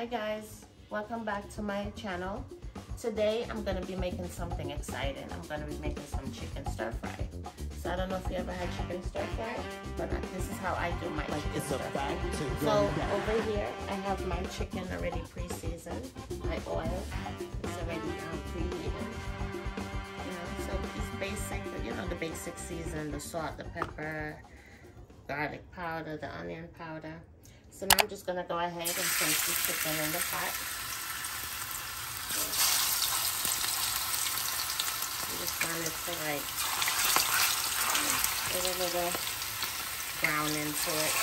Hi guys, welcome back to my channel. Today I'm going to be making something exciting. I'm going to be making some chicken stir fry. So I don't know if you ever had chicken stir fry, but this is how I do my chicken stir fry. So over here I have my chicken already pre-seasoned. My oil is already preheated. So it's basic, the basic season, the salt, the pepper, garlic powder, the onion powder. So now I'm just gonna go ahead and place the chicken in the pot. I just want it to get a little brown into it.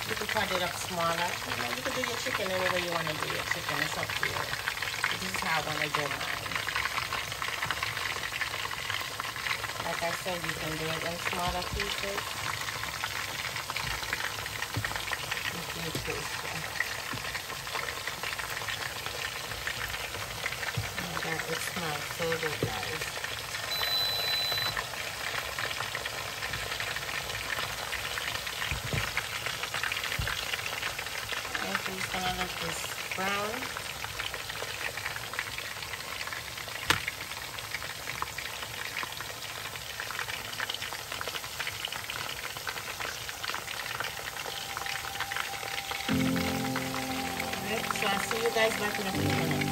You can cut it up smaller. You can do your chicken any way you want to do your chicken. It's up to you. This is how I want to do mine. Like I said, you can do it in smaller pieces. It smells so good, guys. I'm just gonna let this brown. Alright, so I'll see you guys back in a few minutes.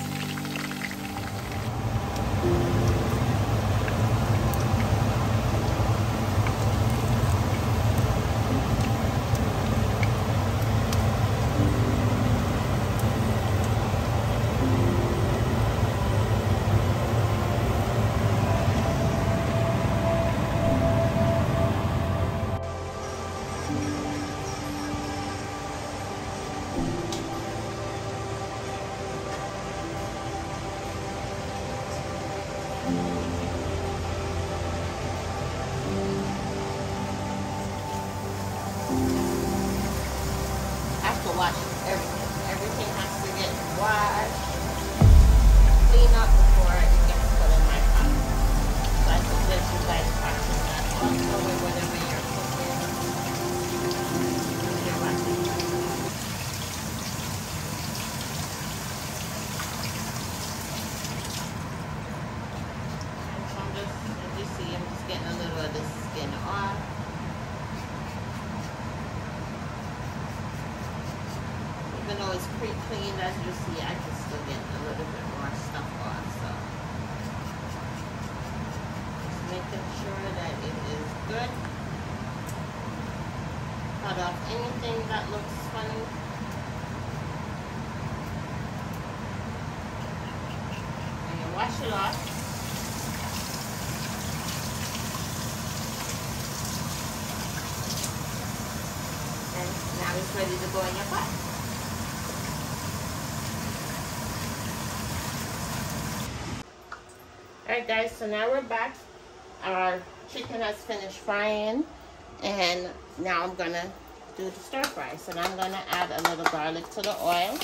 Wash everything. Everything has to get washed, clean up before it gets put in my pot. So I suggest you guys practice that also with whatever you're cooking. You're washing. So I'm just, as you see, I'm just getting a little of the skin off. Even though it's pre-cleaned, as you see, I can still get a little bit more stuff off. So just making sure that it is good. Cut off anything that looks funny. And you wash it off. And now it's ready to go in your pot. Alright guys, so now we're back. Our chicken has finished frying, and now I'm gonna do the stir fry. So now I'm gonna add a little garlic to the oil.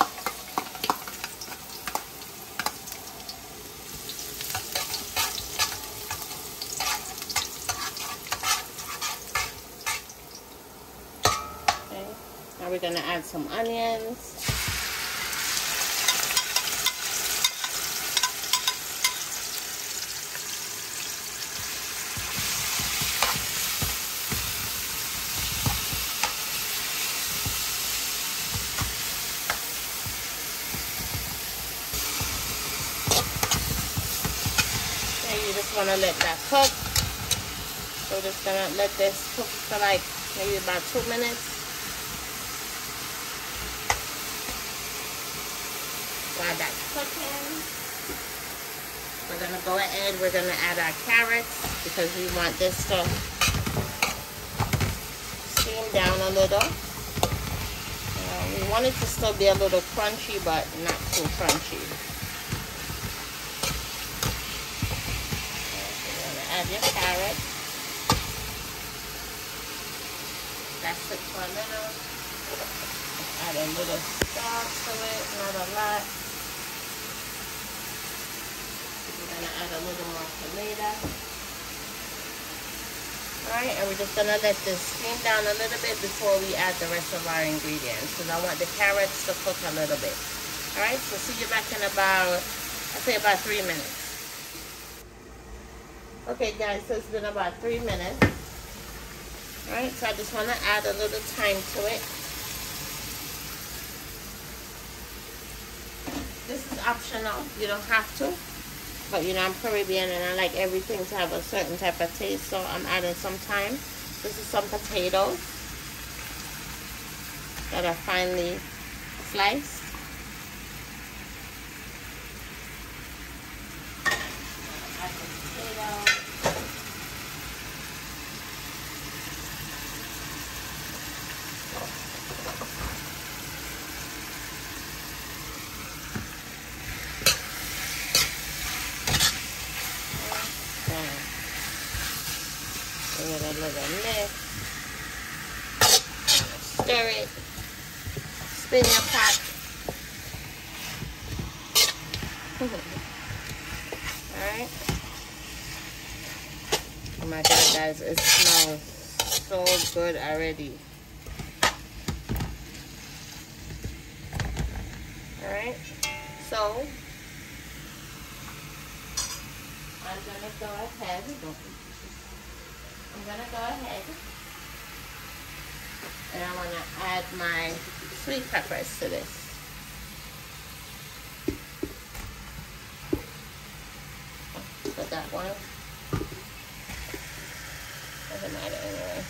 Okay, now we're gonna add some onions. You just want to let that cook. So we're just going to let this cook for like maybe about 2 minutes. While that's cooking, we're going to go ahead, we're going to add our carrots because we want this to steam down a little. You want it to still be a little crunchy, but not too crunchy. You're gonna add your carrot. That's it for a little. Add a little salt to it, not a lot. We're gonna add a little more tomato. Alright, and we're just gonna let this steam down a little bit before we add the rest of our ingredients, because I want the carrots to cook a little bit. Alright, so see you back in about, I'd say about 3 minutes. Okay guys, so it's been about 3 minutes. Alright, so I just want to add a little thyme to it. This is optional, you don't have to. But you know, I'm Caribbean and I like everything to have a certain type of taste, so I'm adding some thyme. This is some potatoes that are finely sliced. Add the potatoes. Give it a little mix. Stir it. Spin your pot. Alright. Oh my god, guys, it smells so good already. Alright. So I'm gonna go ahead. And I want to add my sweet peppers to this. Put that one. Doesn't matter anyway.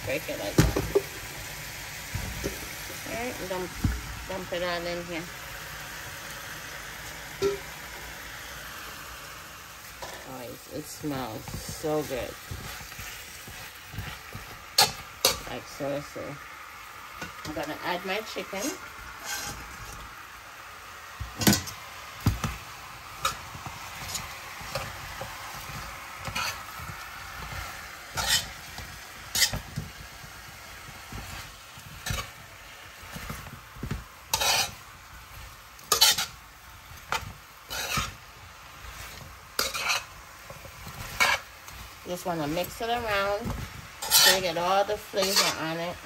Break it like that. Alright, dump it all in here. Oh, it smells so good. Like seriously. I'm gonna add my chicken. Just want to mix it around so you get all the flavor on it.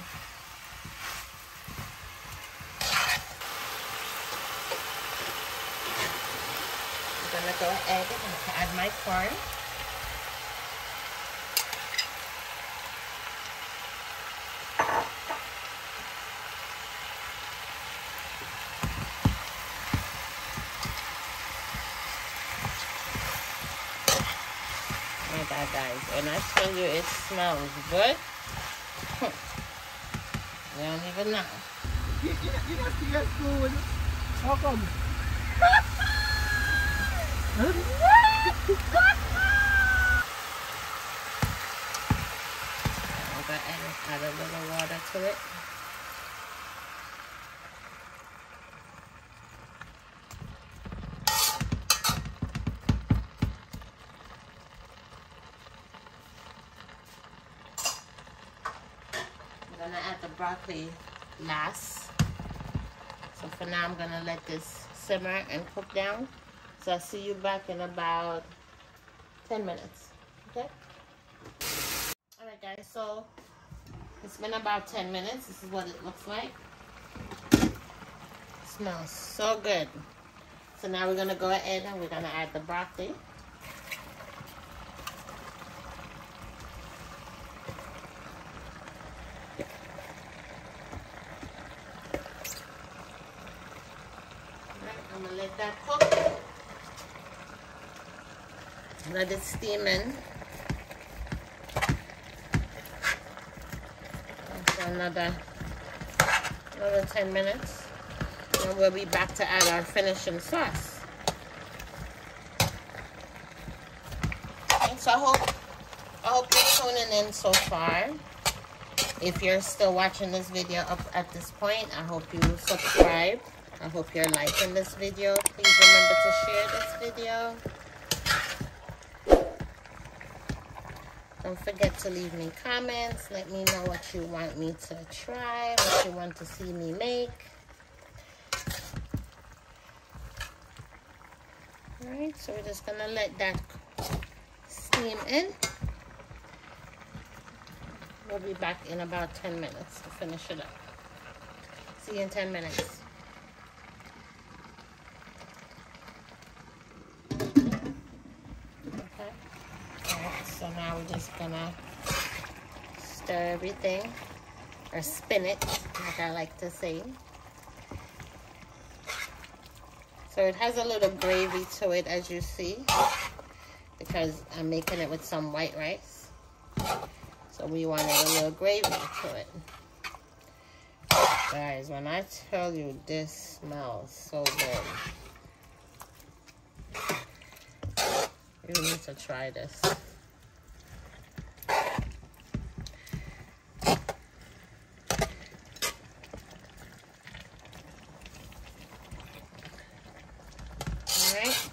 I'm going to go ahead and add my corn. Guys, and I tell you, it smells good. You don't even know. You not see your food. How come? I'm going to add a little water to it. I'm gonna add the broccoli last. So for now, I'm gonna let this simmer and cook down. So I'll see you back in about 10 minutes. Okay? Alright guys, so it's been about 10 minutes. This is what it looks like. It smells so good. So now we're gonna go ahead and we're gonna add the broccoli. I'm gonna let that cook. Let it steam in. For another 10 minutes. And we'll be back to add our finishing sauce. Okay, so I hope you're tuning in so far. If you're still watching this video up at this point, I hope you subscribe. I hope you're liking this video. Please remember to share this video. Don't forget to leave me comments. Let me know what you want me to try, what you want to see me make. Alright, so we're just gonna let that steam in. We'll be back in about 10 minutes to finish it up. See you in 10 minutes. Okay. Alright, so now we're just gonna stir everything, or spin it, like I like to say. So it has a little gravy to it, as you see, because I'm making it with some white rice. So we wanted a little gravy to it. Guys, when I tell you this smells so good, you need to try this. Alright.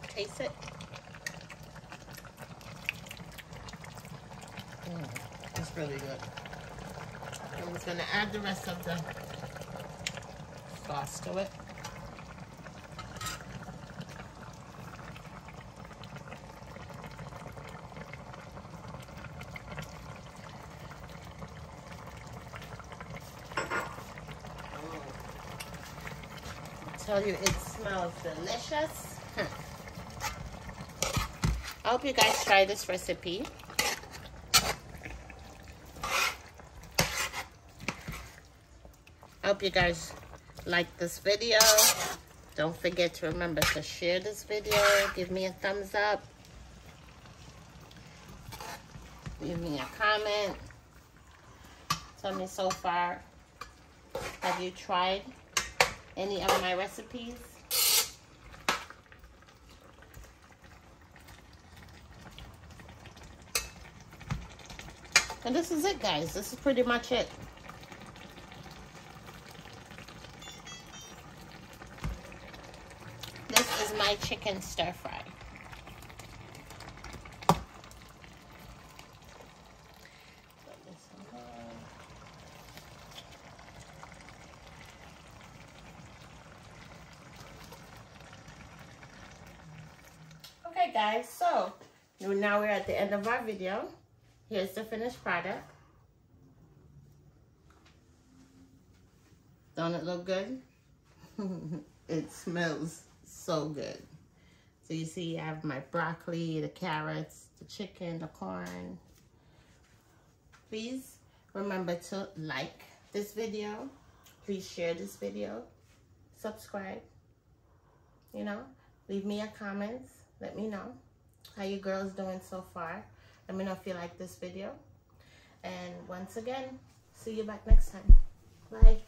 Taste it. It's really good. I'm just gonna add the rest of the sauce to it. I tell you, it smells delicious. I hope you guys try this recipe. I hope you guys like this video. Don't forget to remember to share this video. Give me a thumbs up. Leave me a comment. Tell me so far, have you tried any of my recipes? And this is it, guys. This is pretty much it. This is my chicken stir fry. Okay, guys, so now we're at the end of our video. Here's the finished product. Don't it look good? It smells so good. So you see I have my broccoli, the carrots, the chicken, the corn. Please remember to like this video. Please share this video. Subscribe. You know, leave me a comment. Let me know how you girls doing so far. Let me know if you like this video. And once again, see you back next time. Bye.